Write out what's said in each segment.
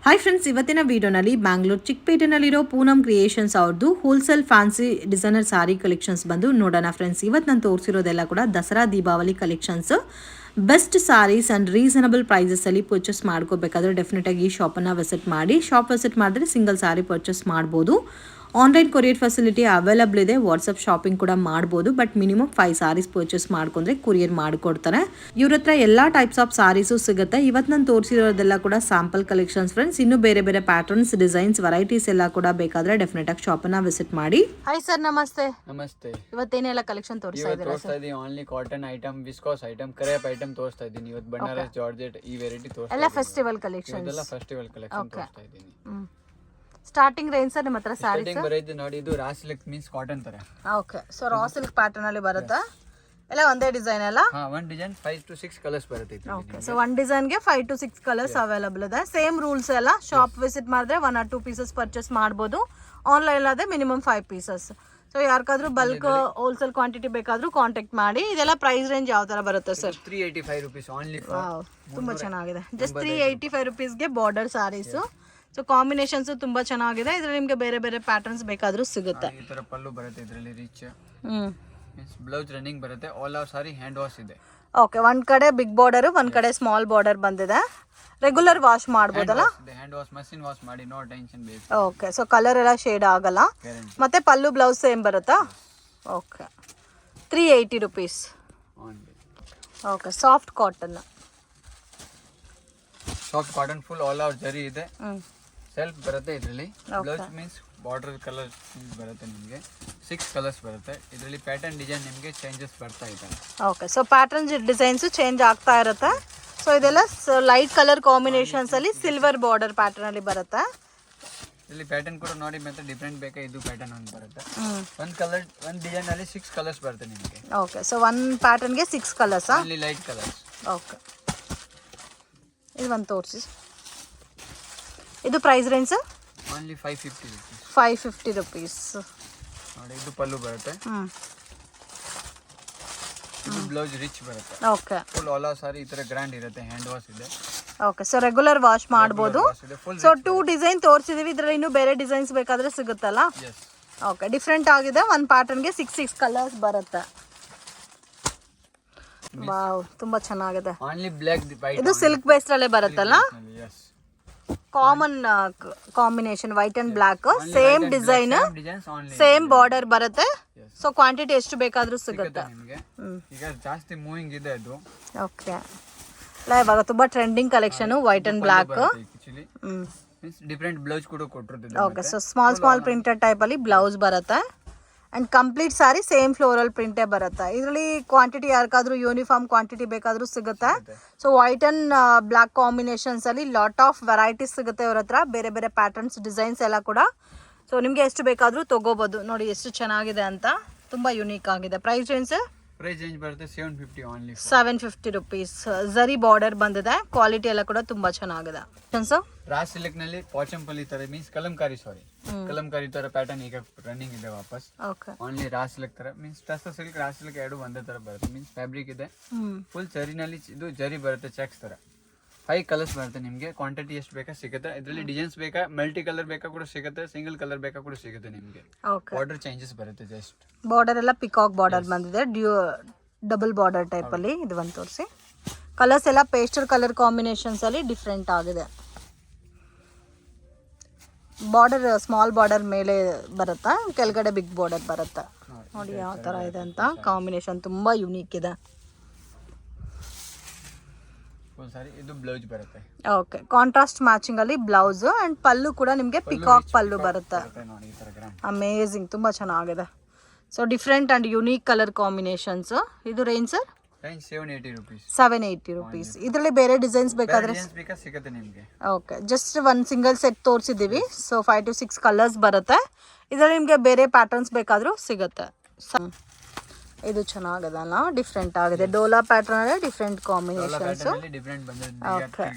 Hi friends, ಇವತ್ತಿನ ವಿಡಿಯೋನಲ್ಲಿ ಬ್ಯಾಂಗ್ಳೂರ್ ಚಿಕ್ಕಪೇಟೆನಲ್ಲಿರೋ ಪೂನಮ್ ಕ್ರಿಯೇಷನ್ಸ್ ಅವ್ರದ್ದು wholesale fancy designer sari collections ಬಂದು ನೋಡೋಣ ಫ್ರೆಂಡ್ಸ್. ಇವತ್ತು ನಾನು ತೋರಿಸಿರೋದೆಲ್ಲ ಕೂಡ Dasara Deepavali collections. Best saris and reasonable ಪ್ರೈಸಸಲ್ಲಿ ಪರ್ಚೇಸ್ ಮಾಡ್ಕೋಬೇಕಾದ್ರೆ ಡೆಫಿನೆಟಾಗಿ ಈ ಶಾಪನ್ನು ವಿಸಿಟ್ ಮಾಡಿ. ಶಾಪ್ ವಿಸಿಟ್ ಮಾಡಿದ್ರೆ ಸಿಂಗಲ್ ಸಾರಿ ಪರ್ಚೇಸ್ ಮಾಡ್ಬೋದು. ಆನ್ಲೈನ್ ಕೊರಿಯರ್ ಫೆಸಿಲಿಟಿ ಅವೈಲಬಲ್ ಇದೆ. ವಾಟ್ಸಪ್ ಶಾಪಿಂಗ್ ಕೂಡ ಮಾಡ್ಬೋದು. ಬಟ್ ಮಿನಿಮಮ್ 5 ಸಾರೀಸ್ ಪರ್ಚೇಸ್ ಮಾಡ್ಕೊಂಡ್ರೆ ಕೊರಿಯರ್ ಮಾಡಿಕೊಡ್ತಾರೆ. ಇವ್ರ ಹತ್ರ ಎಲ್ಲ ಟೈಪ್ಸ್ ಆಫ್ ಸಾರೀಸು ಸಿಗುತ್ತೆ. ಇವತ್ತು ನಾನು ತೋರಿಸಿರೋದೆಲ್ಲ ಕೂಡ ಸ್ಯಾಂಪಲ್ ಕಲೆಕ್ಷನ್ಸ್ ಫ್ರೆಂಡ್ಸ್. ಇನ್ನು ಬೇರೆ ಬೇರೆ ಪ್ಯಾಟರ್ನ್ಸ್, ಡಿಸೈನ್ಸ್, ವೆರೈಟೀಸ್ ಎಲ್ಲ ಕೂಡ ಬೇಕಾದ್ರೆ ಡೆಫಿನೆಟ್ ಆಗಿ ಶಾಪನ್ನ ವಿಸಿಟ್ ಮಾಡಿ. ಹಾಯ್ ಸರ್, ನಮಸ್ತೆ. ನಮಸ್ತೆ. ಇವತ್ತೇನೆಲ್ಲ ಕಲೆಕ್ಷನ್ ತೋರಿಸ್ತಾ ಇದ್ದೀರಾ ಸರ್? ತೋರಿಸ್ತಾ ಇದ್ದೀನಿ only cotton item, viscose item, crepe item ತೋರಿಸ್ತಾ ಇದ್ದೀನಿ. ಇವತ್ತು ಬನಾರಸ್, ಜಾರ್ಜೆಟ್ ಈ ವೆರೈಟಿ ತೋರಿಸ್ತಾ ಎಲ್ಲ ಫೆಸ್ಟಿವಲ್ ಕಲೆಕ್ಷನ್. ಇದೆಲ್ಲ ಫೆಸ್ಟಿವಲ್ ಕಲೆಕ್ಷನ್ ತೋರಿಸ್ತಾ ಇದ್ದೀನಿ. ಸ್ಟಾರ್ಟಿಂಗ್ ರೇಂಜ್ ಸರ್ ನಿಮ್ಮ ಹತ್ರ ಸಾರೀಸ್? ಸ್ಟಾರ್ಟಿಂಗ್ ಬರುತ್ತೆ ನೋಡಿ, ಇದು ರಾ ಸಿಲ್ಕ್ ಮೀನ್ಸ್ ಕಾಟನ್ ತರ. Okay, so raw silk pattern ಅಲ್ಲಿ ಬರುತ್ತಾ? ಎಲ್ಲ ಒಂದೇ ಡಿಸೈನ್ ಅಲ್ಲ? ಹಾ, ಒಂದು ಡಿಸೈನ್ 5 to 6 ಕಲರ್ಸ್ ಬರುತ್ತೆ. ಓಕೆ, ಸೊ ಒಂದು ಡಿಸೈನ್ ಗೆ 5 to 6 ಕಲರ್ಸ್ ಅವೈಲಬಲ್ ಇದೆ. ಸೇಮ್ ರೂಲ್ಸ್ ಎಲ್ಲ. ಶಾಪ್ ವಿಸಿಟ್ ಮಾಡಿದ್ರೆ 1 or 2 ಪೀಸಸ್ ಪರ್ಚೇಸ್ ಮಾಡಬಹುದು. ಆನ್ಲೈನ್ ಆದ್ರೆ ಮಿನಿಮಮ್ 5 ಪೀಸಸ್. ಸೊ ಯಾರಿಗಾದ್ರೂ ಬಲ್ಕ್ ಹೋಲ್ಸೇಲ್ ಕ್ವಾಂಟಿಟಿ ಬೇಕಾದ್ರೂ ಕಾಂಟ್ಯಾಕ್ಟ್ ಮಾಡಿ. ಇದೆಲ್ಲ ಪ್ರೈಸ್ ರೇಂಜ್ ಯಾವ ತರ ಬರುತ್ತೆ ಸರ್? 385 rupees only. ತುಂಬಾ ಚೆನ್ನಾಗಿದೆ. ಜಸ್ಟ್ 385 rupeesಗೆ ಬಾರ್ಡರ್ ಸಾರೀಸ್. ಸೊ ಕಾಂಬಿನೇಷನ್ಸ್ ತುಂಬಾ ಚೆನ್ನಾಗಿದೆ. ಇದ್ರಲ್ಲಿ ನಿಮ್ಗೆ ಬೇರೆ ಬೇರೆ ಪ್ಯಾಟರ್ನ್ಸ್ ಬೇಕಾದ್ರೂ ಸಿಗುತ್ತೆ. ಈ ತರ ಪಲ್ಲು ಬರುತ್ತೆ, ಇದರಲ್ಲಿ ರಿಚ್ ಮೀನ್ಸ್ ಬ್ಲೌಸ್ ರನ್ನಿಂಗ್ ಬರುತ್ತೆ. ಆಲ್ ಓವರ್ ಸಾರಿ ಹ್ಯಾಂಡ್ ವಾಶ್ ಇದೆ. ಓಕೆ, ಒಂದ್ ಕಡೆ ಬಿಗ್ ಬಾರ್ಡರ್, ಒಂದ್ ಕಡೆ ಸ್ಮಾಲ್ ಬಾರ್ಡರ್ ಬಂದಿದೆ. ರೆಗ್ಯುಲರ್ ವಾಶ್ ಮಾಡ್ಬೋದಲ್ಲ? ಹ್ಯಾಂಡ್ ವಾಶ್, ಮಷಿನ್ ವಾಶ್ ಮಾಡಿ, ನೋ ಟೆನ್ಷನ್ ಬೇಕು. ಓಕೆ, ಸೊ ಕಲರ್ ಎಲ್ಲ ಶೇಡ್ ಆಗಲ್ಲ. ಮತ್ತೆ ಪಲ್ಲು ಬ್ಲೌಸ್ ಸೇಮ್ ಬರುತ್ತಾ? Okay, 380 rupees. Okay, soft cotton. Soft cotton full all over ಜರಿ ಇದೆ. ಸೆಲ್ಫ್ ಬರುತ್ತೆ ಇದರಲ್ಲಿ. ಬ್ಲೌಸ್ ಮೀನ್ಸ್ ಬಾರ್ಡರ್ ಕಲರ್ ಬರುತ್ತೆ ನಿಮಗೆ. 6 ಕಲರ್ಸ್ ಬರುತ್ತೆ ಇದರಲ್ಲಿ. ಪ್ಯಾಟರ್ನ್ ಡಿಸೈನ್ ನಿಮಗೆ ಚೇಂಜಸ್ ಬರ್ತಾ ಇದೆ. Okay, so pattern designs change ಆಗ್ತಾ ಇರುತ್ತೆ. ಸೊ ಇದೆಲ್ಲ ಲೈಟ್ ಕಲರ್ ಕಾಂಬಿನೇಷನ್ಸ್ ಅಲ್ಲಿ ಸಿಲ್ವರ್ ಬಾರ್ಡರ್ ಪ್ಯಾಟರ್ನ್ ಅಲ್ಲಿ ಬರುತ್ತೆ. ಇಲ್ಲಿ ಪ್ಯಾಟರ್ನ್ ಕೂಡ ನೋಡಿ, ಮತ್ತೆ ಡಿಫರೆಂಟ್ ಬೇಕಾ ಇದು ಪ್ಯಾಟರ್ನ್ ಒಂದು ಬರುತ್ತೆ. ಒಂದು ಕಲರ್, ಒಂದು ಡಿಸೈನ್ ಅಲ್ಲಿ 6 ಕಲರ್ಸ್ ಬರುತ್ತೆ ನಿಮಗೆ. ಓಕೆ, ಸೊ ಒಂದು ಪ್ಯಾಟರ್ನ್ ಗೆ 6 ಕಲರ್ಸ್. ಅಲ್ಲಿ ಲೈಟ್ ಕಲರ್ಸ್. ಓಕೆ, ಇದು ಒಂದು ತೋರಿಸಿ. ಇದು price range only 550 rupees. 550 rupees. ನೋಡಿ, ಇದು ಪಲ್ಲು ಬರುತ್ತೆ. ಇದು ಬ್ಲೌಸ್ ರಿಚ್ ಬರುತ್ತೆ. Okay, full all over sari ಈ ತರ ಗ್ರ್ಯಾಂಡ್ ಇರುತ್ತೆ. ಹ್ಯಾಂಡ್ ವಾಶ್ ಇದೆ. ಓಕೆ, ಸೊ ರೆಗ್ಯುಲರ್ ವಾಶ್ ಮಾಡಬಹುದು. ಸೊ 2 ಡಿಸೈನ್ ತೋರಿಸಿದೀವಿ. ಇದರಲ್ಲಿ ಇನ್ನೂ ಬೇರೆ ಡಿಸೈನ್ಸ್ ಬೇಕಾದ್ರೆ ಸಿಗುತ್ತಲ್ಲ? ಓಕೆ, ಡಿಫ್ರೆಂಟ್ ಆಗಿದೆ. ಒಂದು ಪ್ಯಾಟರ್ನ್ ಗೆ 6 ಕಲರ್ಸ್ ಬರುತ್ತೆ. ವಾವ್, ತುಂಬಾ ಚೆನ್ನಾಗಿದೆ. Only black white. ಇದು ಸಿಲ್ಕ್ ಬೇಸ್ ಅಲ್ಲೇ ಬರುತ್ತಲ್ಲ? Common combination white and block. Same design, same border ಬರುತ್ತೆ. ಸೊ ಕ್ವಾಂಟಿಟಿ ಎಷ್ಟು ಬೇಕಾದ್ರೂ ಸಿಗುತ್ತೆ ನಿಮಗೆ. ಈಗ ಜಾಸ್ತಿ ಮೂವಿಂಗ್ ಇದೆ ಅದು. ಓಕೆ, ಇವಾಗ ತುಂಬಾ trending collection white and black. Different blouse ಕೂಡ ಕೊಟ್ಟಿರ್ತೀವಿ. Okay, so small printed type ಅಲ್ಲಿ ಬ್ಲೌಸ್ ಬರುತ್ತೆ. And complete sari same floral ಪ್ರಿಂಟೇ ಬರುತ್ತೆ. ಇದರಲ್ಲಿ ಕ್ವಾಂಟಿಟಿ ಯಾರಿಗಾದ್ರೂ ಯೂನಿಫಾರ್ಮ್ ಕ್ವಾಂಟಿಟಿ ಬೇಕಾದ್ರೂ ಸಿಗುತ್ತೆ. So white and black combinations ಅಲ್ಲಿ ಲಾಟ್ ಆಫ್ ವೆರೈಟೀಸ್ ಸಿಗುತ್ತೆ ಇವ್ರ ಹತ್ರ. ಬೇರೆ ಬೇರೆ ಪ್ಯಾಟರ್ನ್ಸ್, ಡಿಸೈನ್ಸ್ ಎಲ್ಲ ಕೂಡ. ಸೊ ನಿಮ್ಗೆ ಎಷ್ಟು ಬೇಕಾದ್ರೂ ತಗೋಬಹುದು. ನೋಡಿ ಎಷ್ಟು ಚೆನ್ನಾಗಿದೆ ಅಂತ. ತುಂಬಾ ಯುನೀಕ್ ಆಗಿದೆ. ಪ್ರೈಸ್ ರೇಂಜ್ ಬರುತ್ತೆ 750 ಓನ್ಲಿ. 750 rupees. ಝರಿ ಬಾರ್ಡರ್ ಬಂದಿದೆ. ಕ್ವಾಲಿಟಿ ಎಲ್ಲ ಕೂಡ ತುಂಬಾ ಚೆನ್ನಾಗಿದೆ. ರಾ ಸಿಲ್ಕ್ ನಲ್ಲಿ ಪಾಚಂಪಲ್ಲಿ ತರ ಮೀನ್ಸ್ ಕಲಂಕಾರಿ, ಸಾರಿ ಕಲಂಕಾರಿ ತರ ಪ್ಯಾಟರ್ನ್ ಈಗ ರನ್ನಿಂಗ್ ಇದೆ ವಾಪಸ್. ಓನ್ಲಿ ರಾ ಸಿಲ್ಕ್ ತರ means tussar silk, raw silk ಎರಡು ಒಂದೇ ತರ ಬರುತ್ತೆ. ಮೀನ್ಸ್ ಫ್ಯಾಬ್ರಿಕ್ ಇದೆ. ಫುಲ್ ಜರಿನಲ್ಲಿ ಇದು ಜರಿ ಬರುತ್ತೆ, ಚೆಕ್ಸ್ ತರ. 5 ಕಲರ್ಸ್ ಬರುತ್ತೆ ನಿಮಗೆ. ಕ್ವಾಂಟಿಟಿ ಎಷ್ಟು ಬೇಕಾ ಸಿಗುತ್ತೆ. ಇದರಲ್ಲಿ ಡಿಸೈನ್ಸ್ ಬೇಕಾ, ಮಲ್ಟಿ ಕಲರ್ ಬೇಕಾ ಕೂಡ ಸಿಗುತ್ತೆ, ಸಿಂಗಲ್ ಕಲರ್ ಬೇಕಾ ಕೂಡ ಸಿಗುತ್ತೆ ನಿಮಗೆ. ಬಾರ್ಡರ್ ಚೇಂಜಸ್ ಬರುತ್ತೆ. ಜಸ್ಟ್ ಬಾರ್ಡರ್ ಎಲ್ಲ ಪಿಕಾಕ್ ಬಾರ್ಡರ್ ಬಂದಿದೆ. ಡಬಲ್ ಬಾರ್ಡರ್ ಟೈಪ್ ಅಲ್ಲಿ. ಇದು ಒಂದು ತೋರಿಸಿ. ಕಲರ್ಸ್ ಎಲ್ಲ ಪೇಸ್ಟಲ್ ಕಲರ್ ಕಾಂಬಿನೇಷನ್ಸ್ ಅಲ್ಲಿ ಡಿಫ್ರೆಂಟ್ ಆಗಿದೆ. ಬಾರ್ಡರ್ ಸ್ಮಾಲ್ ಬಾರ್ಡರ್ ಮೇಲೆ ಬರುತ್ತಾ, ಕೆಳಗಡೆ ಬಿಗ್ ಬಾರ್ಡರ್ ಬರುತ್ತೆ. ನೋಡಿ ಯಾವ ತರ ಇದೆ ಅಂತ. ಕಾಂಬಿನೇಷನ್ ತುಂಬಾ ಯುನೀಕ್ ಇದೆ. ಇದು ಬ್ಲೌಸ್ ಬರುತ್ತೆ. ಓಕೆ, ಕಾಂಟ್ರಾಸ್ಟ್ ಮ್ಯಾಚಿಂಗ್ ಅಲ್ಲಿ ಬ್ಲೌಸ್ ಅಂಡ್ ಪಲ್ಲು ಕೂಡ ನಿಮಗೆ ಪಿಕಾಕ್ ಪಲ್ಲು ಬರುತ್ತೆ. ಅಮೇಜಿಂಗ್, ತುಂಬಾ ಚೆನ್ನಾಗಿದೆ. So different and unique colour combinations. ಇದು ರೇಂಜ್ ಸರ್? 780 rupees. ಇದರಲ್ಲಿ ಬೇರೆ ಡಿಸೈನ್ಸ್ ಬೇಕಾದ್ರೆ ಸಿಗುತ್ತೆ ನಿಮಗೆ. ಓಕೆ, ಜಸ್ಟ್ ಒಂದು ಸಿಂಗಲ್ ಸೆಟ್ ತೋರಿಸಿದ್ದೀವಿ. ಸೊ 5 to 6 ಕಲರ್ಸ್ ಬರುತ್ತೆ. ಇದರಲ್ಲಿ ನಿಮಗೆ ಬೇರೆ ಪ್ಯಾಟರ್ನ್ಸ್ ಬೇಕಾದ್ರೂ ಸಿಗುತ್ತೆ. ಇದು ಚೆನ್ನಾಗದಲ್ಲ, ಡಿಫ್ರೆಂಟ್ ಆಗಿದೆ. ಡೋಲಾ ಪ್ಯಾಟರ್ನ್ ಅಲ್ಲಿ different combinations. Okay,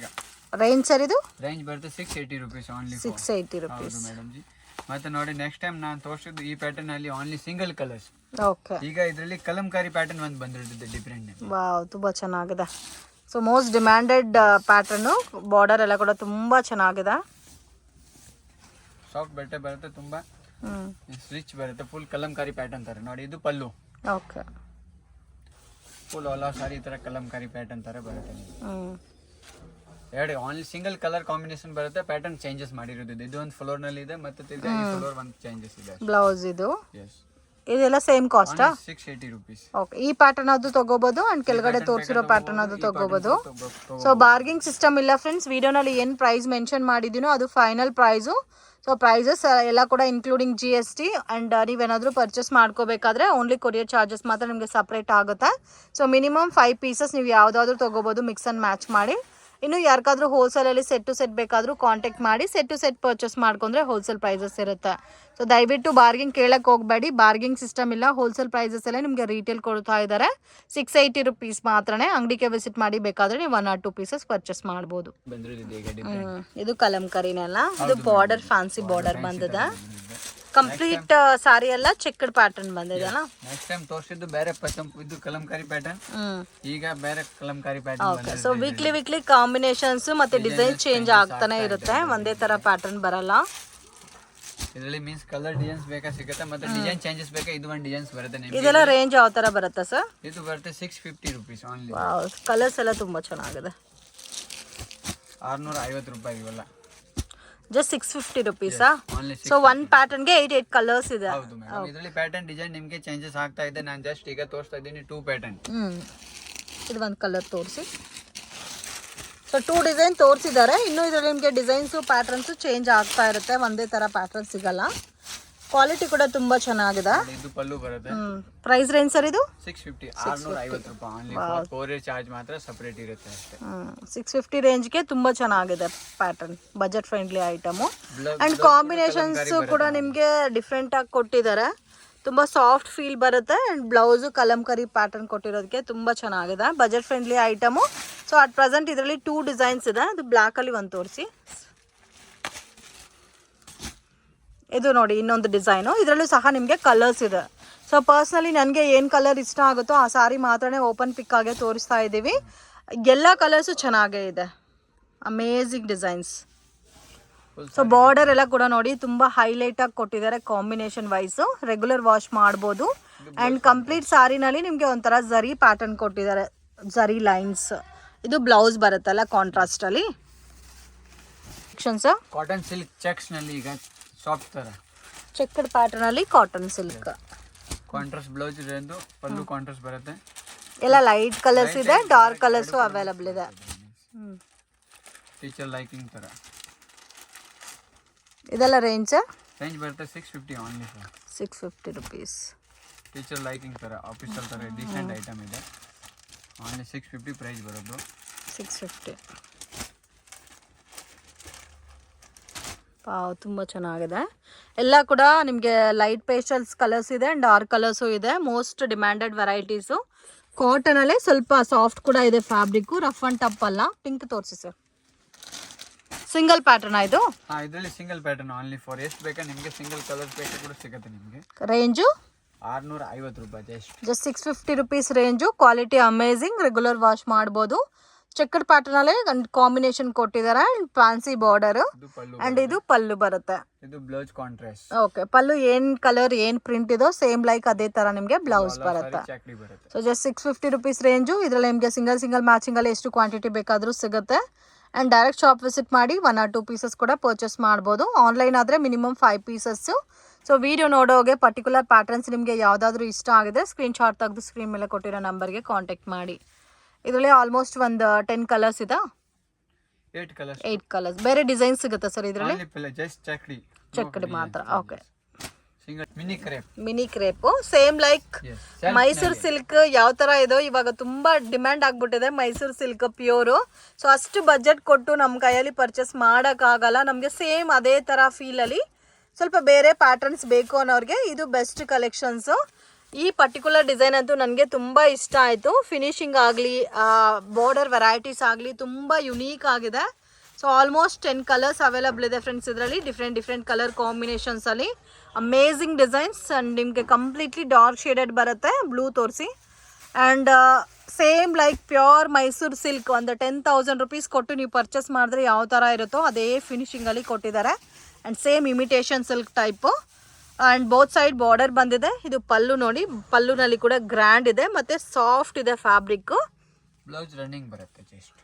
range sir? ಇದು ರೇಂಜ್ ಬರುತ್ತೆ 680 rupees only. 680 rupees. Madam G. ಮತ್ತೆ ನೋಡಿ, ನೆಕ್ಸ್ಟ್ ಟೈಮ್ ನಾನು ತೋರಿಸಿದ್ದು ಈ ಪ್ಯಾಟರ್ನ್ ಅಲ್ಲಿ ಓನ್ಲಿ ಸಿಂಗಲ್ ಕಲರ್ಸ್. ಓಕೆ, ಈಗ ಇದರಲ್ಲಿ ಕಲಂಕಾರಿ ಪ್ಯಾಟರ್ನ್ ಒಂದು ಬಂದಿರುತ್ತೆ ಡಿಫರೆಂಟ್. ವಾವ್, ತುಂಬಾ ಚೆನ್ನಾಗಿದೆ. So most demanded pattern. Border ಎಲ್ಲ ಕೂಡ ತುಂಬಾ ಚೆನ್ನಾಗಿದೆ. ಸಾಫ್ಟ್ ಬಟ್ಟೆ ಬರುತ್ತೆ, ತುಂಬಾ ರಿಚ್ ಬರುತ್ತೆ, ಫುಲ್ ಕಲಂಕಾರಿ ಪ್ಯಾಟರ್ನ್ ತರ ನೋಡಿ. ಇದು ಪಲ್ಲು. Okay. Full all over sari ಈ ತರ ಕಲಂಕಾರಿ ಪ್ಯಾಟರ್ನ್ ತರ ಬರುತ್ತೆ ನಿಮಗೆ. ಎರಡು ಓನ್ಲಿ ಸಿಂಗಲ್ ಕಲರ್ ಕಾಂಬಿನೇಷನ್ ಬರುತ್ತೆ, ಪ್ಯಾಟರ್ನ್ ಚೇಂಜಸ್ ಮಾಡಿರೋದು. ಇದು ಒಂದು ಫ್ಲೋರ್ ನಲ್ಲಿ ಇದೆ, ಮತ್ತೆ ಫ್ಲೋರ್ ಒಂದು ಚೇಂಜಸ್ ಇದೆ. ಬ್ಲೌಸ್ ಇದು ಎಸ್, ಇದೆಲ್ಲ ಸೇಮ್ ಕಾಸ್ಟಾ? 680 rupees. ಓಕೆ. ಈ ಪ್ಯಾಟರ್ನ್ ಅದು ತಗೋಬಹುದು ಅಂಡ್ ಕೆಳಗಡೆ ತೋರಿಸಿರೋ ಪ್ಯಾಟರ್ನ್ ಅದು ತಗೋಬಹುದು. ಸೊ ಬಾರ್ಗಿಂಗ್ ಸಿಸ್ಟಮ್ ಇಲ್ಲ ಫ್ರೆಂಡ್ಸ್. ವಿಡಿಯೋನಲ್ಲಿ ಏನು ಪ್ರೈಸ್ ಮೆನ್ಷನ್ ಮಾಡಿದ್ದೀನೋ ಅದು ಫೈನಲ್ ಪ್ರೈಸು. ಸೊ ಪ್ರೈಸಸ್ ಎಲ್ಲ ಕೂಡ ಇನ್ಕ್ಲೂಡಿಂಗ್ GST ಆ್ಯಂಡ್ ನೀವೇನಾದರೂ ಪರ್ಚೇಸ್ ಮಾಡ್ಕೋಬೇಕಾದ್ರೆ ಓನ್ಲಿ ಕೊರಿಯರ್ ಚಾರ್ಜಸ್ ಮಾತ್ರ ನಿಮಗೆ ಸಪ್ರೇಟ್ ಆಗುತ್ತೆ. ಸೊ ಮಿನಿಮಮ್ 5 ಪೀಸಸ್ ನೀವು ಯಾವುದಾದ್ರೂ ತೊಗೋಬೋದು ಮಿಕ್ಸ್ ಆ್ಯಂಡ್ ಮ್ಯಾಚ್ ಮಾಡಿ. ಇನ್ನು ಯಾರಿಗಾದ್ರೂ ಹೋಲ್ಸೇಲಲ್ಲಿ ಸೆಟ್ ಟು ಸೆಟ್ ಬೇಕಾದರೂ ಕಾಂಟ್ಯಾಕ್ಟ್ ಮಾಡಿ ಸೆಟ್ ಟು ಸೆಟ್ ಪರ್ಚೇಸ್ ಮಾಡ್ಕೊಂಡ್ರೆ ಹೋಲ್ಸೇಲ್ ಪ್ರೈಸಸ್ ಇರುತ್ತೆ. ಸೊ ದಯವಿಟ್ಟು ಬಾರ್ಗಿಂಗ್ ಕೇಳಕ್ಕೆ ಹೋಗಬೇಡಿ, ಬಾರ್ಗಿಂಗ್ ಸಿಸ್ಟಮ್ ಇಲ್ಲ. ಹೋಲ್ಸೇಲ್ ಪ್ರೈಸಸ್ ಎಲ್ಲ ನಿಮಗೆ ರೀಟೇಲ್ ಕೊಡ್ತಾ ಇದ್ದಾರೆ. 680 rupees ಮಾತ್ರನೇ. ಅಂಗಡಿಗೆ ವಿಸಿಟ್ ಮಾಡಿ ಬೇಕಾದರೆ ನೀವು 1 or 2 ಪೀಸಸ್ ಪರ್ಚೇಸ್ ಮಾಡ್ಬೋದು. ಇದು ಕಲಂಕರಿನೆಲ್ಲ, ಇದು ಬಾರ್ಡರ್ ಫ್ಯಾನ್ಸಿ ಬಾರ್ಡರ್ ಬಂದಿದೆ. ಕಂಪ್ಲೀಟ್ ಸಾರಿ ಎಲ್ಲ ಚೆಕ್ಡ್ ಪ್ಯಾಟರ್ನ್ ಬಂದಿದೆ ಅಲ್ಲ. ನೆಕ್ಸ್ಟ್ ಟೈಮ್ ತೋರಿಸಿದ್ದು ಬೇರೆ ಇದು ಕಲಂಕಾರಿ ಪ್ಯಾಟರ್ನ್, ಈಗ ಬೇರೆ Kalamkari pattern. So weekly combinations ಮತ್ತೆ ಡಿಸೈನ್ ಚೇಂಜ್ ಆಗ್ತಾನೆ ಇರುತ್ತೆ, ಒಂದೇ ತರ ಪ್ಯಾಟರ್ನ್ ಬರಲ್ಲ. ಇದರಲ್ಲಿ ಮೀನ್ಸ್ ಕಲರ್ ಡಿಸೈನ್ಸ್ ಬೇಕಾ ಸಿಗುತ್ತೆ, ಮತ್ತೆ ಡಿಸೈನ್ ಚೇಂಜಸ್ ಬೇಕಾ ಇದು ಒಂದು ಡಿಸೈನ್ಸ್ ಬರುತ್ತೆ ನಿಮಗೆ. ಇದೆಲ್ಲ ರೇಂಜ್ ಯಾವ ತರ ಬರುತ್ತೆ ಸರ್? ಇದು ಬರುತ್ತೆ 650 rupees ಓನ್ಲಿ. ವಾವ್, ಕಲರ್ಸ್ ಎಲ್ಲ ತುಂಬಾ ಚೆನ್ನಾಗಿದೆ. 650 ರೂಪಾಯಿ ಇವೆಲ್ಲ. Just 650 rupees. So one pattern ಗೆ 8 ಕಲರ್ಸ್ ಇದೆ. ಹೌದು ಮೇಡಂ, ಇದರಲ್ಲಿ ಪ್ಯಾಟರ್ನ್ ಡಿಸೈನ್ ನಿಮಗೆ ಚೇಂಜಸ್ ಆಗ್ತಾ ಇದೆ. ನಾನು ಜಸ್ಟ್ ಈಗ ತೋರಿಸ್ತಾ ಇದ್ದೀನಿ 2 ಪ್ಯಾಟರ್ನ್. ಇದು ಒಂದು ಕಲರ್ ತೋರಿಸಿ. ಸೊ 2 ಡಿಸೈನ್ ತೋರಿಸಿದ್ದಾರೆ. ಇನ್ನು ಇದರಲ್ಲಿ ನಿಮಗೆ ಡಿಸೈನ್ಸು ಪ್ಯಾಟರ್ನ್ಸು ಚೇಂಜ್ ಆಗ್ತಾ ಇರುತ್ತೆ, ಒಂದೇ ಥರ ಪ್ಯಾಟರ್ನ್ ಸಿಗಲ್ಲ. ಕ್ವಾಲಿಟಿ ಕೂಡ ತುಂಬ ಚೆನ್ನಾಗಿದೆ. ಇದು ಪಲ್ಲು ಬರುತ್ತೆ. ಪ್ರೈಸ್ ರೇಂಜ್ ಸರ್ ಇದು 650 ರೂಪಾಯಿ ಓನ್ಲಿ. ಕೊರಿಯರ್ ಚಾರ್ಜ್ ಮಾತ್ರ ಸಪರೇಟ್ ಇರುತ್ತೆ ಅಷ್ಟೇ. 650 ರೇಂಜ್ಗೆ ತುಂಬ ಚೆನ್ನಾಗಿದೆ pattern, budget friendly item. And combinations ಕೂಡ ನಿಮಗೆ ಡಿಫ್ರೆಂಟಾಗಿ ಕೊಟ್ಟಿದ್ದಾರೆ, ತುಂಬ ಸಾಫ್ಟ್ ಫೀಲ್ ಬರುತ್ತೆ. ಆ್ಯಂಡ್ ಬ್ಲೌಸು ಕಲಂಕರಿ ಪ್ಯಾಟರ್ನ್ ಕೊಟ್ಟಿರೋದಕ್ಕೆ ತುಂಬ ಚೆನ್ನಾಗಿದೆ, budget friendly item. So at present ಇದರಲ್ಲಿ 2 ಡಿಸೈನ್ಸ್ ಇದೆ. ಅದು ಬ್ಲ್ಯಾಕಲ್ಲಿ ಒಂದು ತೋರಿಸಿ. ಇದು ನೋಡಿ ಇನ್ನೊಂದು ಡಿಸೈನು. ಇದರಲ್ಲೂ ಸಹ ನಿಮಗೆ ಕಲರ್ಸ್ ಇದೆ. ಸೊ ಪರ್ಸ್ನಲಿ ನನಗೆ ಏನು ಕಲರ್ ಇಷ್ಟ ಆಗುತ್ತೋ ಆ ಸಾರಿ ಮಾತ್ರನೇ ಓಪನ್ ಪಿಕ್ ಆಗೇ ತೋರಿಸ್ತಾ ಇದ್ದೀವಿ. ಎಲ್ಲ ಕಲರ್ಸು ಚೆನ್ನಾಗೇ ಇದೆ, ಅಮೇಝಿಂಗ್ ಡಿಸೈನ್ಸ್. ಸೊ ಬಾರ್ಡರ್ ಎಲ್ಲ ಕೂಡ ನೋಡಿ ತುಂಬ ಹೈಲೈಟಾಗಿ ಕೊಟ್ಟಿದ್ದಾರೆ ಕಾಂಬಿನೇಷನ್ ವೈಸು. ರೆಗ್ಯುಲರ್ ವಾಶ್ ಮಾಡ್ಬೋದು. ಆ್ಯಂಡ್ ಕಂಪ್ಲೀಟ್ ಸಾರಿನಲ್ಲಿ ನಿಮಗೆ ಒಂಥರ ಝರಿ ಪ್ಯಾಟರ್ನ್ ಕೊಟ್ಟಿದ್ದಾರೆ, ಝರಿ ಲೈನ್ಸ್. ಇದು ಬ್ಲೌಸ್ ಬರುತ್ತಲ್ಲ ಕಾಂಟ್ರಾಸ್ಟಲ್ಲಿ. ಸರ್ ಕಾಟನ್ ಸಿಲ್ಕ್ ಚೆಕ್ಸ್ ನಲ್ಲಿ ಈಗ ಸಾಫ್ಟ್ ತರ ಚೆಕ್ಡ್ ಪ್ಯಾಟರ್ನ್ ಅಲ್ಲಿ ಕಾಟನ್ ಸಿಲ್ಕ್ ಕಾಂಟ್ರಾಸ್ಟ್ ಬ್ಲೌಸ್ ಇದೆ, ಪಲ್ಲು ಕಾಂಟ್ರಾಸ್ಟ್ ಬರುತ್ತೆ. ಎಲ್ಲ ಲೈಟ್ ಕಲರ್ಸ್ ಇದೆ, ಡಾರ್ಕ್ ಕಲರ್ಸು ಅವೈಲಬಲ್ ಇದೆ. ಟೀಚರ್ ಲೈಕಿಂಗ್ ತರ ಇದೆಲ್ಲ ರೇಂಜ್ ಬರುತ್ತೆ 650 only sir. 650 rupees. Teacher liking ತರ ಆಫೀಸಲ್ ತರ ಡಿಸೆಂಟ್ ಐಟಮ್ ಇದೆ. ಓನ್ಲಿ 650 ಪ್ರೈಸ್ ಬರೋದು. 650. ಪಾವ್ ತುಂಬ ಚೆನ್ನಾಗಿದೆ. ಎಲ್ಲ ಕೂಡ ನಿಮಗೆ ಲೈಟ್ ಪೇಸ್ಟಲ್ಸ್ ಕಲರ್ಸ್ ಇದೆ ಆ್ಯಂಡ್ ಡಾರ್ಕ್ ಕಲರ್ಸು ಇದೆ. Most demanded varieties. ಕಾಟನಲ್ಲೇ ಸ್ವಲ್ಪ ಸಾಫ್ಟ್ ಕೂಡ ಇದೆ ಫ್ಯಾಬ್ರಿಕ್ಕು, ರಫ್ ಅಂಡ್ ಟಫ್ ಅಲ್ಲ. ಪಿಂಕ್ ತೋರಿಸಿ ಸರ್. ಸಿಂಗಲ್ ಪ್ಯಾಟರ್ನ್ ಇದು? ಇದರಲ್ಲಿ ಸಿಂಗಲ್ ಪ್ಯಾಟರ್ನ್ ಓನ್ಲಿ ಫಾರ್ ಎಷ್ಟು ಬೇಕಾ ನಿಮಗೆ ಸಿಂಗಲ್ ಕಲರ್ಸ್ ಬೇಕಾ ಕೂಡ ಸಿಗುತ್ತೆ ನಿಮಗೆ. ರೇಂಜು 650 ರೂಪಾಯಿ just 650 rupees range. Quality amazing, regular wash ಮಾಡ್ಬೋದು. ಚೆಕ್ಡ್ ಪ್ಯಾಟರ್ನ್ ಅಲ್ಲೇ ಕಾಂಬಿನೇಷನ್ ಕೊಟ್ಟಿದ್ದಾರೆ. ಫ್ಯಾನ್ಸಿ ಬಾರ್ಡರ್ ಅಂಡ್ ಇದು ಪಲ್ಲು ಬರುತ್ತೆ. ಇದು ಬ್ಲೌಸ್ ಕಾಂಟ್ರಾಸ್ಟ್. ಓಕೆ, ಪಲ್ಲು ಏನ್ ಕಲರ್ ಏನ್ ಪ್ರಿಂಟ್ ಇದೋ ಸೇಮ್ ಲೈಕ್ ಅದೇ ತರ ನಿಮಗೆ ಬ್ಲೌಸ್ ಬರುತ್ತೆ. So just 650 rupees range. ಇದರಲ್ಲಿ ನಿಮಗೆ ಸಿಂಗಲ್ ಮ್ಯಾಚಿಂಗ್ ಅಲ್ಲಿ ಎಷ್ಟು ಕ್ವಾಂಟಿಟಿ ಬೇಕಾದರೂ ಸಿಗುತ್ತೆ. ಆ್ಯಂಡ್ ಡೈರೆಕ್ಟ್ ಶಾಪ್ ವಿಸಿಟ್ ಮಾಡಿ 1 or 2 ಪೀಸಸ್ ಕೂಡ ಪರ್ಚೇಸ್ ಮಾಡ್ಬೋದು. ಆನ್ಲೈನ್ ಆದರೆ ಮಿನಿಮಮ್ 5 ಪೀಸಸ್ಸು. ಸೊ ವಿಡಿಯೋ ನೋಡೋಗೆ ಪರ್ಟಿಕ್ಯುಲರ್ ಪ್ಯಾಟರ್ನ್ಸ್ ನಿಮಗೆ ಯಾವುದಾದ್ರೂ ಇಷ್ಟ ಆಗಿದೆ ಸ್ಕ್ರೀನ್ಶಾಟ್ ತೆಗೆದು ಸ್ಕ್ರೀನ್ ಮೇಲೆ ಕೊಟ್ಟಿರೋ ನಂಬರ್ಗೆ ಕಾಂಟ್ಯಾಕ್ಟ್ ಮಾಡಿ. ಇದರಲ್ಲಿ ಆಲ್ಮೋಸ್ಟ್ ಒಂದು 10 ಕಲರ್ಸ್ ಇದೆ. 8 ಕಲರ್ಸ್. ಬೇರೆ ಡಿಸೈನ್ ಸಿಗುತ್ತೆ ಸರ್ ಇದರಲ್ಲಿ? ಚೆಕ್ಡ್ ಮಾತ್ರ. Okay. Mini crepe same like Mysore silk ಯಾವ ತರ ಇದೋ ಇವಾಗ ತುಂಬಾ ಡಿಮ್ಯಾಂಡ್ ಆಗ್ಬಿಟ್ಟಿದೆ ಮೈಸೂರು ಸಿಲ್ಕ್ ಪ್ಯೂರು. ಸೊ ಅಷ್ಟು ಬಜೆಟ್ ಕೊಟ್ಟು ನಮ್ಮ ಕೈಯಲ್ಲಿ ಪರ್ಚೇಸ್ ಮಾಡೋಕ್ಕಾಗಲ್ಲ. ನಮಗೆ ಸೇಮ್ ಅದೇ ತರ ಫೀಲಲ್ಲಿ ಸ್ವಲ್ಪ ಬೇರೆ ಪ್ಯಾಟರ್ನ್ಸ್ ಬೇಕು ಅನ್ನೋರಿಗೆ ಇದು ಬೆಸ್ಟ್ ಕಲೆಕ್ಷನ್ಸು. ಈ ಪರ್ಟಿಕ್ಯುಲರ್ ಡಿಸೈನ್ ಅಂತೂ ನನಗೆ ತುಂಬ ಇಷ್ಟ ಆಯಿತು. ಫಿನಿಶಿಂಗ್ ಆಗಲಿ, ಬಾರ್ಡರ್ ವೆರೈಟೀಸ್ ಆಗಲಿ ತುಂಬ ಯುನೀಕ್ ಆಗಿದೆ. ಸೊ ಆಲ್ಮೋಸ್ಟ್ 10 ಕಲರ್ಸ್ ಅವೈಲಬಲ್ ಇದೆ ಫ್ರೆಂಡ್ಸ್ ಇದರಲ್ಲಿ. ಡಿಫ್ರೆಂಟ್ ಕಲರ್ ಕಾಂಬಿನೇಷನ್ಸಲ್ಲಿ ಅಮೇಝಿಂಗ್ ಡಿಸೈನ್ಸ್. ಆ್ಯಂಡ್ ನಿಮಗೆ ಕಂಪ್ಲೀಟ್ಲಿ ಡಾರ್ಕ್ ಶೇಡೆಡ್ ಬರುತ್ತೆ. ಬ್ಲೂ ತೋರಿಸಿ. And same like pure Mysore silk ಒಂದು 10,000 rupees ಕೊಟ್ಟು ನೀವು ಪರ್ಚೇಸ್ ಮಾಡಿದ್ರೆ ಯಾವ ಥರ ಇರುತ್ತೋ ಅದೇ ಫಿನಿಶಿಂಗಲ್ಲಿ ಕೊಟ್ಟಿದ್ದಾರೆ. And same imitation silk type and both side border ಬಂದಿದೆ. ಇದು ಪಲ್ಲು ನೋಡಿ, ಪಲ್ಲುನಲ್ಲಿ ಕೂಡ ಗ್ರ್ಯಾಂಡ್ ಇದೆ ಮತ್ತು ಸಾಫ್ಟ್ ಇದೆ ಫ್ಯಾಬ್ರಿಕ್ಕು. ಬ್ಲೌಸ್ ರನ್ನಿಂಗ್ ಬರುತ್ತೆ ಜಸ್ಟ್.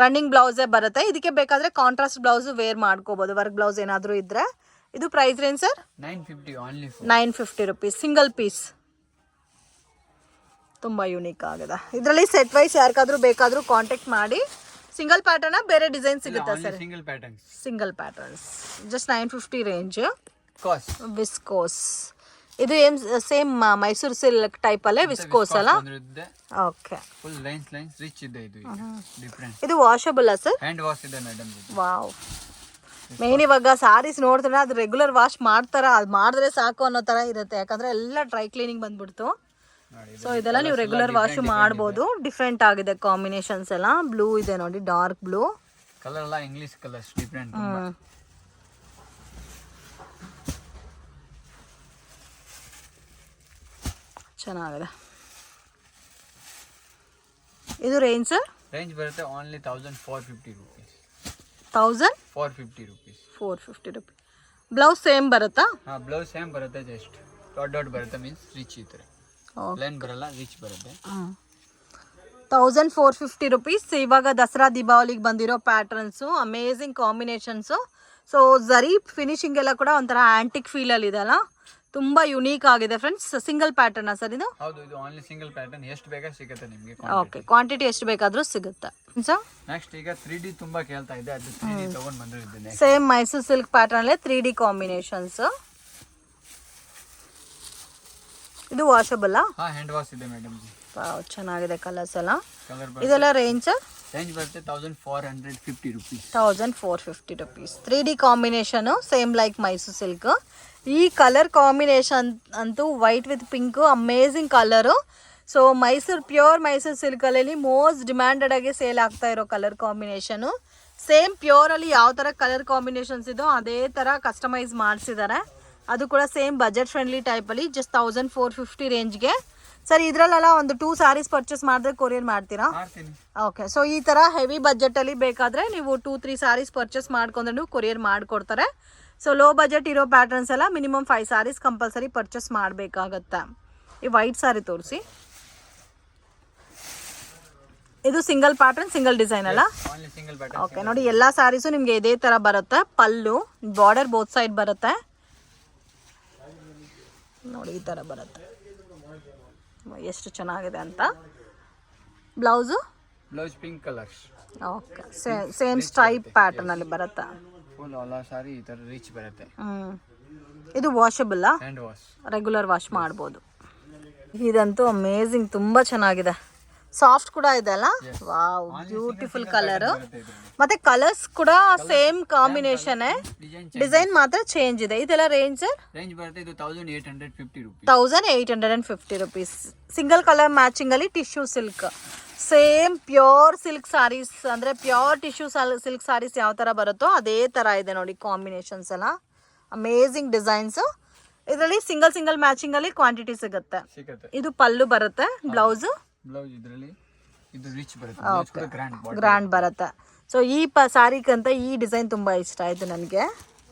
ರನ್ನಿಂಗ್ ಬ್ಲೌಸೇ ಬರುತ್ತೆ. ಇದಕ್ಕೆ ಬೇಕಾದರೆ ಕಾಂಟ್ರಾಸ್ಟ್ ಬ್ಲೌಸು ವೇರ್ ಮಾಡ್ಕೋಬೋದು, ವರ್ಕ್ ಬ್ಲೌಸ್ ಏನಾದರೂ ಇದ್ದರೆ. ಇದು price range sir? 950 only. 950 rupees single piece. ತುಂಬ ಯೂನಿಕ್ ಆಗಿದೆ. ಇದರಲ್ಲಿ ಸೆಟ್ ವೈಸ್ ಯಾರಿಗಾದ್ರೂ ಬೇಕಾದರೂ ಕಾಂಟ್ಯಾಕ್ಟ್ ಮಾಡಿ. ಸಿಂಗಲ್ ಪ್ಯಾಟರ್ನ ಬೇರೆ ಡಿಸೈನ್ ಸಿಗುತ್ತಾ sir? Single patterns. Single patterns just 950 range. Cost viscose. ಇದು ಏನು ಸೇಮ್ ಮೈಸೂರು ಸಿಲ್ಕ್ ಟೈಪಲ್ಲೇ ವಿಸ್ಕೋಸ್ ಅಲ್ಲ? ಓಕೆ. ಫುಲ್ ಲೈನ್ಸ್ ರಿಚ್ ಇದೆ. ಇದು ಡಿಫರೆಂಟ್. ಇದು ವಾಷಬಲ್ ಸರ್? ಹ್ಯಾಂಡ್ ವಾಶ್ ಇದೆ ಮೇಡಮ್. ವಾವ್. ಮೇನ್ ಇವಾಗ ಸಾರೀಸ್ ನೋಡ್ತಾರೆ ಅದು ರೆಗ್ಯುಲರ್ ವಾಶ್ ಮಾಡ್ತಾರ, ಅದು ಮಾಡಿದ್ರೆ ಸಾಕು ಅನ್ನೋ ಥರ ಇರುತ್ತೆ. ಯಾಕಂದರೆ ಎಲ್ಲ ಡ್ರೈ ಕ್ಲೀನಿಂಗ್ ಬಂದ್ಬಿಡ್ತು. ಸೊ ಇದೆಲ್ಲ ನೀವು ರೆಗ್ಯುಲರ್ ವಾಶ್ ಮಾಡ್ಬೋದು. ಡಿಫ್ರೆಂಟ್ ಆಗಿದೆ ಕಾಂಬಿನೇಷನ್ಸ್ ಎಲ್ಲ. ಬ್ಲೂ ಇದೆ ನೋಡಿ, ಡಾರ್ಕ್ ಬ್ಲೂ ಕಲರ್ ಎಲ್ಲ ಇಂಗ್ಲಿಷ್ ಕಲರ್ಸ್ ಡಿಫ್ರೆಂಟ್. ಚೆನ್ನಾಗಿದೆ. ಇದು ರೇಂಜ್ ಸರ್? ರೇಂಜ್ ಬರುತ್ತೆ only 1450 rupees. 1450 rupees. 450 rupees. Blouse same ಬರುತ್ತಾ? ಹಾಂ, ಬ್ಲೌಸ್ ಸೇಮ್ ಬರುತ್ತೆ. ಜಸ್ಟ್ ಡಾಟ್ ಬರುತ್ತೆ, ಮೀನ್ಸ್ ರಿಚ್ ಈ ಥರ. ಲೈನ್ ಬರಲ್ಲ, ರಿಚ್ ಬರುತ್ತೆ. 1450 ರುಪೀಸ್. ಇವಾಗ ದಸರಾ ದೀಪಾವಳಿಗೆ ಬಂದಿರೋ ಪ್ಯಾಟರ್ನ್ಸು, ಅಮೇಝಿಂಗ್ ಕಾಂಬಿನೇಷನ್ಸು. ಸೊ ಝರಿ ಫಿನಿಶಿಂಗ್ ಎಲ್ಲ ಕೂಡ ಒಂಥರ ಆಂಟಿಕ್ ಫೀಲಲ್ಲಿ ಇದೆ ಅಲ್ಲ, ತುಂಬ ಯುನೀಕ್ ಆಗಿದೆ ಫ್ರೆಂಡ್ಸ್. ಸಿಂಗಲ್ ಪ್ಯಾಟರ್ನಾ ಸರ್ ಇದು? ಹೌದು, ಇದು ಓನ್ಲಿ ಸಿಂಗಲ್ ಪ್ಯಾಟರ್ನ್. ಎಷ್ಟು ಬೇಕಾ ಸಿಗುತ್ತೆ ನಿಮಗೆ. ಓಕೆ, ಕ್ವಾಂಟಿಟಿ ಎಷ್ಟು ಬೇಕಾದರೂ ಸಿಗುತ್ತೆ ಸರ್. ನೆಕ್ಸ್ಟ್ ಈಗ 3D ತುಂಬಾ ಕೇಳ್ತಾ ಇದೆ, ಅದು 3D ತಗೊಂಡು ಬಂದಿದ್ದೇನೆ. ಸೇಮ್ ಮೈಸೂರು ಸಿಲ್ಕ್ ಪ್ಯಾಟರ್ನಲ್ಲೇ 3D ಕಾಂಬಿನೇಷನ್ಸ್. ಇದು ವಾಷಬಲ್? ಹಾಂ, ಹ್ಯಾಂಡ್ ವಾಶ್ ಇದೆ ಮೇಡಮ್. ಚೆನ್ನಾಗಿದೆ ಕಲರ್ಸ್ ಎಲ್ಲ. ಕಲರ್ ಇದೆಲ್ಲ ರೇಂಜ್? ರೇಂಜ್ ಬರುತ್ತೆ 1450 rupees. 1450 rupees. 3D combination same like Mysore silk. ಈ ಕಲರ್ ಕಾಂಬಿನೇಷನ್ ಅಂತೂ white with pink, amazing colour. So pure Mysore ಸಿಲ್ಕಲ್ಲಿ ಮೋಸ್ಟ್ ಡಿಮ್ಯಾಂಡೆಡ್ ಆಗಿ ಸೇಲ್ ಆಗ್ತಾ ಇರೋ ಕಲರ್ ಕಾಂಬಿನೇಷನು. ಸೇಮ್ ಪ್ಯೂರಲ್ಲಿ ಯಾವ ಥರ ಕಲರ್ ಕಾಂಬಿನೇಷನ್ಸ್ ಇದೋ ಅದೇ ಥರ ಕಸ್ಟಮೈಸ್ ಮಾಡಿಸಿದ್ದಾರೆ. ಅದು ಕೂಡ ಸೇಮ್ ಬಜೆಟ್ ಫ್ರೆಂಡ್ಲಿ ಟೈಪಲ್ಲಿ ಜಸ್ಟ್ 1450 ರೇಂಜ್ಗೆ. ಸರ್ ಇದರಲ್ಲೆಲ್ಲ ಒಂದು 2 ಸ್ಯಾರೀಸ್ ಪರ್ಚೇಸ್ ಮಾಡಿದ್ರೆ ಕೊರಿಯರ್ ಮಾಡ್ತೀರಾ? ಓಕೆ. ಸೊ ಈ ಥರ ಹೆವಿ ಬಜೆಟಲ್ಲಿ ಬೇಕಾದರೆ ನೀವು 2-3 ಸ್ಯಾರೀಸ್ ಪರ್ಚೇಸ್ ಮಾಡ್ಕೊಂಡ್ರೆ ಕೊರಿಯರ್ ಮಾಡಿಕೊಡ್ತಾರೆ. ಸೊ ಲೋ ಬಜೆಟ್ ಇರೋ ಪ್ಯಾಟರ್ನ್ಸ್ ಎಲ್ಲ ಮಿನಿಮಮ್ 5 ಸ್ಯಾರೀಸ್ ಕಂಪಲ್ಸರಿ ಪರ್ಚೇಸ್ ಮಾಡಬೇಕಾಗತ್ತೆ. ಈ ವೈಟ್ ಸ್ಯಾರಿ ತೋರಿಸಿ. ಇದು ಸಿಂಗಲ್ ಪ್ಯಾಟರ್ನ್, ಸಿಂಗಲ್ ಡಿಸೈನ್ ಅಲ್ಲ? ಓಕೆ. ನೋಡಿ ಎಲ್ಲ ಸ್ಯಾರೀಸು ನಿಮಗೆ ಇದೇ ಥರ ಬರುತ್ತೆ. ಪಲ್ಲು, ಬಾರ್ಡರ್ ಬೋತ್ ಸೈಡ್ ಬರುತ್ತೆ ನೋಡಿ, ಈ ಥರ ಬರುತ್ತೆ. ಎಷ್ಟು ಚೆನ್ನಾಗಿದೆ ಅಂತ. Blouse? Blouse pink colours. Okay. Same stripe ಪ್ಯಾಟರ್ನಲ್ಲಿ ಬರುತ್ತೆ. ಫುಲ್ ಆಲ್ ಸಾರಿ ಈ ಥರ ರಿಚ್ ಬರುತ್ತೆ. ಇದು washable? Hand wash, regular wash ಮಾಡ್ಬೋದು. ಇದಂತೂ ಅಮೇಝಿಂಗ್, ತುಂಬ ಚೆನ್ನಾಗಿದೆ. ಸಾಫ್ಟ್ ಕೂಡ ಇದೆ ಅಲ್ಲ? Wow, beautiful colour. ಮತ್ತೆ ಕಲರ್ಸ್ ಕೂಡ ಸೇಮ್ ಕಾಂಬಿನೇಷನ್, ಡಿಸೈನ್ ಮಾತ್ರ ಚೇಂಜ್ ಇದೆ. ಇದೆಲ್ಲ ರೇಂಜ್? ರೇಂಜ್ ಬರುತ್ತೆ ಇದು 1850 rupees. 1850 rupees. Single colour matching ಅಲ್ಲಿ tissue silk. Same pure silk saris, ಅಂದರೆ ಪ್ಯೂರ್ ಟಿಶ್ಯೂ ಸಿಲ್ಕ್ ಸಾರೀಸ್ ಯಾವ ಥರ ಬರುತ್ತೋ ಅದೇ ಥರ ಇದೆ ನೋಡಿ ಕಾಂಬಿನೇಷನ್ಸ್ ಎಲ್ಲ. Amazing designs. ಇದರಲ್ಲಿ ಸಿಂಗಲ್ ಮ್ಯಾಚಿಂಗಲ್ಲಿ ಕ್ವಾಂಟಿಟಿ ಸಿಗುತ್ತೆ. ಇದು ಪಲ್ಲು ಬರುತ್ತೆ. ಬ್ಲೌಸು? ಬ್ಲೌಸ್ ಇದರಲ್ಲಿ ಇದು ರಿಚ್ ಬರುತ್ತೆ, ಗ್ರ್ಯಾಂಡ್ ಬರುತ್ತೆ. ಸೊ ಈ ಸಾರಿಗಂತ ಈ ಡಿಸೈನ್ ತುಂಬ ಇಷ್ಟ ಆಯಿತು ನನಗೆ.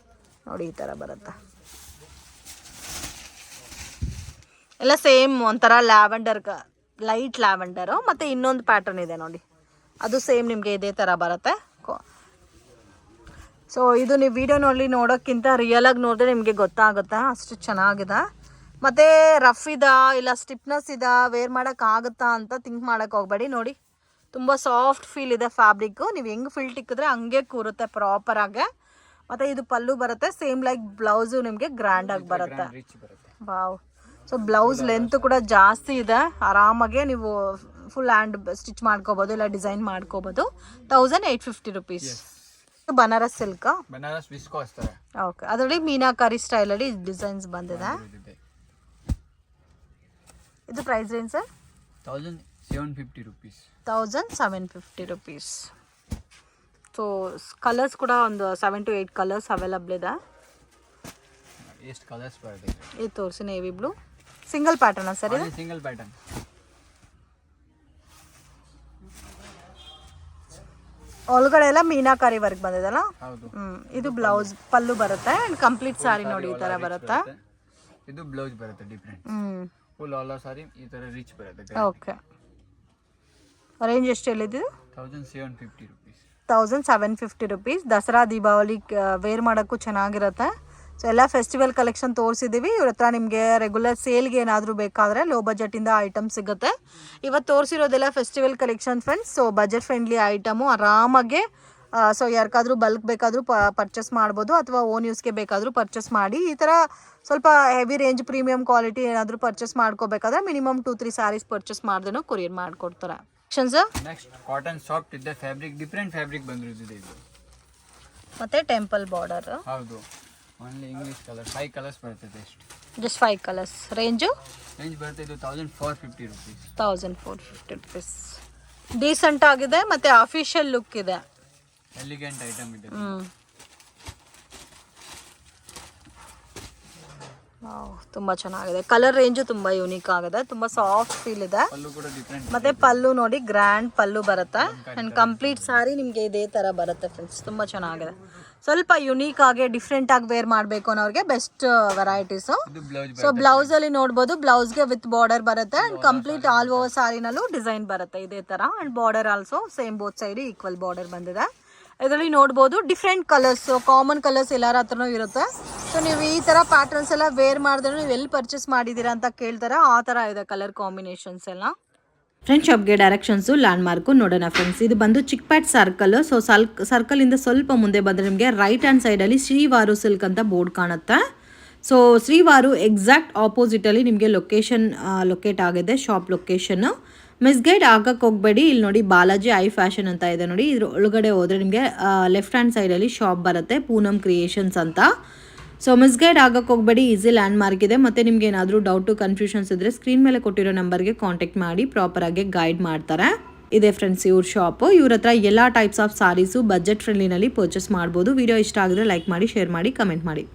ನೋಡಿ ಈ ಥರ ಬರುತ್ತೆ. ಎಲ್ಲ ಸೇಮ್ ಒಂಥರ ಲ್ಯಾವೆಂಡರ್, ಲೈಟ್ ಲ್ಯಾವೆಂಡರು. ಮತ್ತು ಇನ್ನೊಂದು ಪ್ಯಾಟರ್ನ್ ಇದೆ ನೋಡಿ, ಅದು ಸೇಮ್ ನಿಮಗೆ ಇದೇ ಥರ ಬರುತ್ತೆ. ಸೊ ಇದು ನೀವು ವಿಡಿಯೋನಲ್ಲಿ ನೋಡೋಕ್ಕಿಂತ ರಿಯಲಾಗಿ ನೋಡಿದ್ರೆ ನಿಮಗೆ ಗೊತ್ತಾಗುತ್ತೆ, ಅಷ್ಟು ಚೆನ್ನಾಗಿದೆ. ಮತ್ತು ರಫ್ ಇದಾ ಇಲ್ಲ ಸ್ಟಿಫ್ನೆಸ್ ಇದಾ, ವೇರ್ ಮಾಡೋಕ್ಕಾಗುತ್ತಾ ಅಂತ ಥಿಂಕ್ ಮಾಡೋಕ್ಕೆ ಹೋಗಬೇಡಿ. ನೋಡಿ ತುಂಬ ಸಾಫ್ಟ್ ಫೀಲ್ ಇದೆ ಫ್ಯಾಬ್ರಿಕ್ಕು. ನೀವು ಹೆಂಗೆ ಫಿಲ್ಟ್ ಇಕ್ಕಿದ್ರೆ ಹಂಗೆ ಕೂರುತ್ತೆ ಪ್ರಾಪರಾಗೆ. ಮತ್ತು ಇದು ಪಲ್ಲು ಬರುತ್ತೆ. ಸೇಮ್ ಲೈಕ್ ಬ್ಲೌಸು ನಿಮಗೆ ಗ್ರ್ಯಾಂಡಾಗಿ ಬರುತ್ತೆ. ವಾವ್. ಸೊ ಬ್ಲೌಸ್ ಲೆಂತ್ ಕೂಡ ಜಾಸ್ತಿ ಇದೆ. ಆರಾಮಾಗೆ ನೀವು ಫುಲ್ ಹ್ಯಾಂಡ್ ಸ್ಟಿಚ್ ಮಾಡ್ಕೋಬೋದು, ಇಲ್ಲ ಡಿಸೈನ್ ಮಾಡ್ಕೋಬೋದು. 1850 rupees. Banaras silk, Banaras viscose ತರ. ಓಕೆ. ಅದರಲ್ಲಿ ಮೀನಾಕಾರಿ ಸ್ಟೈಲಲ್ಲಿ ಡಿಸೈನ್ಸ್ ಬಂದಿದೆ. ಇದು price range sir? 1750 rupees. 1750 rupees. So colours ಕೂಡ ಒಂದು 7 to 8 ಕಲರ್ಸ್ ಅವೈಲಬಲ್ ಇದೆ. ಎಷ್ಟು ಕಲರ್ಸ್ ಬರುತ್ತೆ? ಇದು ತೋರಿಸಿ. ನೇವಿ ಬ್ಲೂ ಸಿಂಗಲ್ ಪ್ಯಾಟರ್ನಾ ಸರ್? ಇದು ಸಿಂಗಲ್ ಪ್ಯಾಟರ್ನ್. ಒಳಗಡೆ ಎಲ್ಲ ಮೀನಾಕಾರಿ ವರ್ಕ್ ಬಂದಿದಲ್ಲ. ಹೌದು. ಇದು ಬ್ಲೌಸ್ ಪಲ್ಲು ಬರುತ್ತೆ ಅಂಡ್ ಕಂಪ್ಲೀಟ್ ಸಾರಿ ನೋಡಿ ಈ ತರ ಬರುತ್ತೆ. ಇದು ಬ್ಲೌಸ್ ಬರುತ್ತೆ ಡಿಫ್ರೆಂಟ್. ಫುಲ್ ಆಲ್ ಸಾರಿ ಈ ತರ ರಿಚ್ ಬರುತ್ತೆ. ಓಕೆ. ರೇಂಜ್ ಎಷ್ಟು ಹೇಳಿದ್ದು? 1750 rupees. 1750 rupees. Dasara Deepavali wear ಮಾಡೋಕ್ಕೂ ಚೆನ್ನಾಗಿರುತ್ತೆ. ಸೊ ಎಲ್ಲ ಫೆಸ್ಟಿವಲ್ ಕಲೆಕ್ಷನ್ ತೋರಿಸಿದ್ದೀವಿ. ಇವ್ರ ಹತ್ರ ನಿಮಗೆ ರೆಗ್ಯುಲರ್ ಸೇಲ್ಗೆ ಏನಾದರೂ ಬೇಕಾದರೆ ಲೋ ಬಜೆಟಿಂದ ಐಟಮ್ ಸಿಗುತ್ತೆ. ಇವತ್ತು ತೋರಿಸಿರೋದೆಲ್ಲ festival collection friends. So budget friendly item ಆರಾಮಾಗೆ. ಸೊ ಯಾರಿಗಾದ್ರೂ ಬಲ್ಕ್ ಬೇಕಾದರೂ ಪರ್ಚೇಸ್ ಮಾಡ್ಬೋದು ಅಥವಾ ಓನ್ ಯೂಸ್ಗೆ ಬೇಕಾದರೂ ಪರ್ಚೇಸ್ ಮಾಡಿ. ಈ ಥರ ಸ್ವಲ್ಪ ಹೆವಿ ರೇಂಜ್ ಪ್ರೀಮಿಯಂ ಕ್ವಾಲಿಟಿ ಏನಾದರೂ ಪರ್ಚೇಸ್ ಮಾಡ್ಕೋಬೇಕಾದ್ರೆ ಮಿನಿಮಮ್ 2-3 ಸ್ಯಾರೀಸ್ ಪರ್ಚೇಸ್ ಮಾಡ್ದೇನೋ ಕೊರಿಯರ್ ಮಾಡಿಕೊಡ್ತಾರೆ. ನೆಕ್ಸ್ಟ್ ಕಾಟನ್ ಸಾಫ್ಟ್ ಇದೆ ಫ್ಯಾಬ್ರಿಕ್, ಡಿಫರೆಂಟ್ ಫ್ಯಾಬ್ರಿಕ್ ಬಂದಿರುತ್ತೆ ಇದು. ಮತ್ತೆ ಟೆಂಪಲ್ ಬಾರ್ಡರ್. ಹೌದು. ಓನ್ಲಿ ಇಂಗ್ಲಿಷ್ ಕಲರ್ 5 ಕಲರ್ಸ್ ಬರ್ತದೆ ಅಷ್ಟು. Just 5 colours. ರೇಂಜ್ ಬರುತ್ತೆ ಇದು 1450 rupees. 1450 rupees. ಡೀಸೆಂಟ್ ಆಗಿದೆ ಮತ್ತೆ ಅಫಿಷಿಯಲ್ ಲುಕ್ ಇದೆ. ಎಲಿಗೆಂಟ್ ಐಟಮ್ ಇದೆ. ತುಂಬ ಚೆನ್ನಾಗಿದೆ. ಕಲರ್ ರೇಂಜು ತುಂಬ ಯೂನಿಕ್ ಆಗಿದೆ. ತುಂಬ ಸಾಫ್ಟ್ ಫೀಲ್ ಇದೆ. ಪಲ್ಲು ಕೂಡ ಡಿಫರೆಂಟ್. ಮತ್ತೆ ಪಲ್ಲು ನೋಡಿ ಗ್ರ್ಯಾಂಡ್ ಪಲ್ಲು ಬರುತ್ತೆ ಆ್ಯಂಡ್ ಕಂಪ್ಲೀಟ್ ಸಾರಿ ನಿಮಗೆ ಇದೇ ಥರ ಬರುತ್ತೆ ಫ್ರೆಂಡ್ಸ್. ತುಂಬ ಚೆನ್ನಾಗಿದೆ. ಸ್ವಲ್ಪ ಯುನೀಕ್ ಆಗಿ ಡಿಫ್ರೆಂಟ್ ಆಗಿ ವೇರ್ ಮಾಡಬೇಕು ಅನ್ನೋರಿಗೆ ಬೆಸ್ಟ್ ವೆರೈಟೀಸು. ಸೊ ಬ್ಲೌಸಲ್ಲಿ ನೋಡ್ಬೋದು, ಬ್ಲೌಸ್ಗೆ ವಿತ್ ಬಾರ್ಡರ್ ಬರುತ್ತೆ ಆ್ಯಂಡ್ ಕಂಪ್ಲೀಟ್ ಆಲ್ ಓವರ್ ಸಾರಿನಲ್ಲೂ ಡಿಸೈನ್ ಬರುತ್ತೆ ಇದೇ ಥರ. And border also same both side equal border ಬಂದಿದೆ. ಇದರಲ್ಲಿ ನೋಡ್ಬೋದು ಡಿಫ್ರೆಂಟ್ ಕಲರ್ಸ್, ಕಾಮನ್ ಕಲರ್ಸ್ ಎಲ್ಲರ ಹತ್ರನೂ ಇರುತ್ತೆ. ಸೊ ನೀವು ಈ ಥರ ಪ್ಯಾಟರ್ನ್ಸ್ ಎಲ್ಲ ವೇರ್ ಮಾಡಿದ್ರೆ ನೀವು ಎಲ್ಲಿ ಪರ್ಚೇಸ್ ಮಾಡಿದ್ದೀರಾ ಅಂತ ಕೇಳ್ತಾರೆ. ಆ ಥರ ಇದೆ ಕಲರ್ ಕಾಂಬಿನೇಷನ್ಸ್ ಎಲ್ಲ. ಫ್ರೆಂಡ್ಸ್ ಶಾಪ್ಗೆ ಡೈರೆಕ್ಷನ್ಸು ಲ್ಯಾಂಡ್ ಮಾರ್ಕು ನೋಡೋಣ ಫ್ರೆಂಡ್ಸ್. ಇದು ಬಂದು ಚಿಕ್ಪೇಟ್ ಸರ್ಕಲ್. ಸೊ ಸರ್ಕಲಿಂದ ಸ್ವಲ್ಪ ಮುಂದೆ ಬಂದರೆ ನಿಮಗೆ ರೈಟ್ ಹ್ಯಾಂಡ್ ಸೈಡಲ್ಲಿ ಶ್ರೀವಾರು ಸಿಲ್ಕ್ ಅಂತ ಬೋರ್ಡ್ ಕಾಣುತ್ತೆ. ಸೊ ಶ್ರೀವಾರು ಎಕ್ಸಾಕ್ಟ್ ಆಪೋಸಿಟಲ್ಲಿ ನಿಮಗೆ ಲೊಕೇಟ್ ಆಗಿದೆ ಶಾಪ್ ಲೊಕೇಶನ್ನು. ಮಿಸ್ಗೈಡ್ ಆಗಕ್ಕೆ ಹೋಗಬೇಡಿ. ಇಲ್ಲಿ ನೋಡಿ ಬಾಲಾಜಿ ಐ ಫ್ಯಾಷನ್ ಅಂತ ಇದೆ ನೋಡಿ. ಇದ್ರ ಒಳಗಡೆ ಹೋದರೆ ನಿಮಗೆ ಲೆಫ್ಟ್ ಹ್ಯಾಂಡ್ ಸೈಡಲ್ಲಿ ಶಾಪ್ ಬರುತ್ತೆ ಪೂನಮ್ ಕ್ರಿಯೇಷನ್ಸ್ ಅಂತ. ಸೊ ಮಿಸ್ಗೈಡ್ ಆಗಕ್ಕೆ ಹೋಗಬೇಡಿ, ಈಸಿ ಲ್ಯಾಂಡ್ ಮಾರ್ಕ್ ಇದೆ. ಮತ್ತು ನಿಮ್ಗೆ ಏನಾದರೂ ಡೌಟು ಕನ್ಫ್ಯೂಷನ್ಸ್ ಇದ್ದರೆ ಸ್ಕ್ರೀನ್ ಮೇಲೆ ಕೊಟ್ಟಿರೋ ನಂಬರ್ಗೆ ಕಾಂಟ್ಯಾಕ್ಟ್ ಮಾಡಿ ಪ್ರಾಪರಾಗಿ ಗೈಡ್ ಮಾಡ್ತಾರೆ. ಇದೆ ಫ್ರೆಂಡ್ಸ್ ಇವ್ರ ಶಾಪು. ಇವ್ರ ಹತ್ರ ಎಲ್ಲ ಟೈಪ್ಸ್ ಆಫ್ ಸಾರೀಸು ಬಜೆಟ್ ಫ್ರೆಂಡ್ಲಿನಲ್ಲಿ ಪರ್ಚೇಸ್ ಮಾಡ್ಬೋದು. ವಿಡಿಯೋ ಇಷ್ಟ ಆಗಿದ್ರೆ ಲೈಕ್ ಮಾಡಿ, ಶೇರ್ ಮಾಡಿ, ಕಮೆಂಟ್ ಮಾಡಿ.